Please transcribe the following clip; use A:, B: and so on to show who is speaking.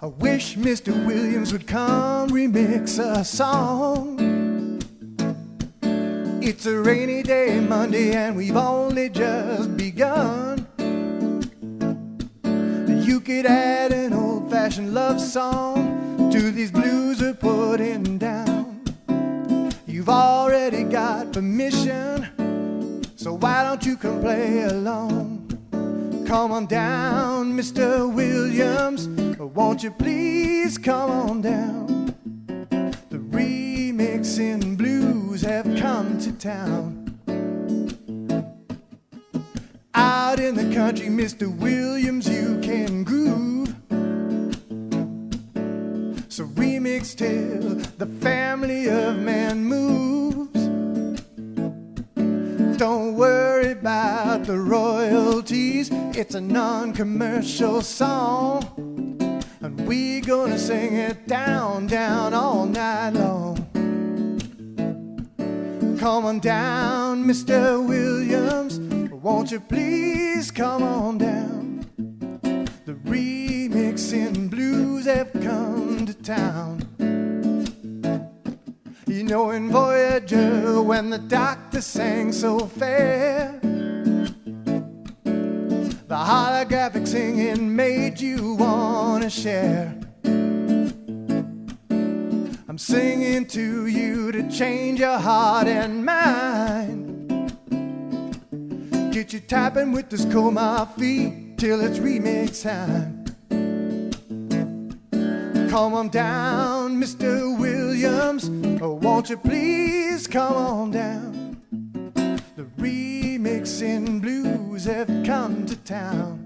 A: I wish Mr. Williams would come remix a song. It's a rainy day Monday and we've only just begun. You could add an old-fashioned love song to these blues we're putting down. You've already got permission, so why don't you come play along? Come on down, Mr. Williams, won't you please come on down? The remixing blues have come to town. Out in the country, Mr. Williams, you can groove. So remix till the family of man moves. Don't worry about the royalties, it's a non-commercial song. And we gonna sing it down, down all night long. Come on down, Mr. Williams, won't you please come on down? The remixing blues have come to town. You know in Voyager when the doctor sang so fair, the holographic singing made you wanna share. I'm singing to you to change your heart and mind. Get you tapping with this coma feet till it's remix time. Come on down, Mr. Williams, won't you please come on down? The remixing blues have come to town.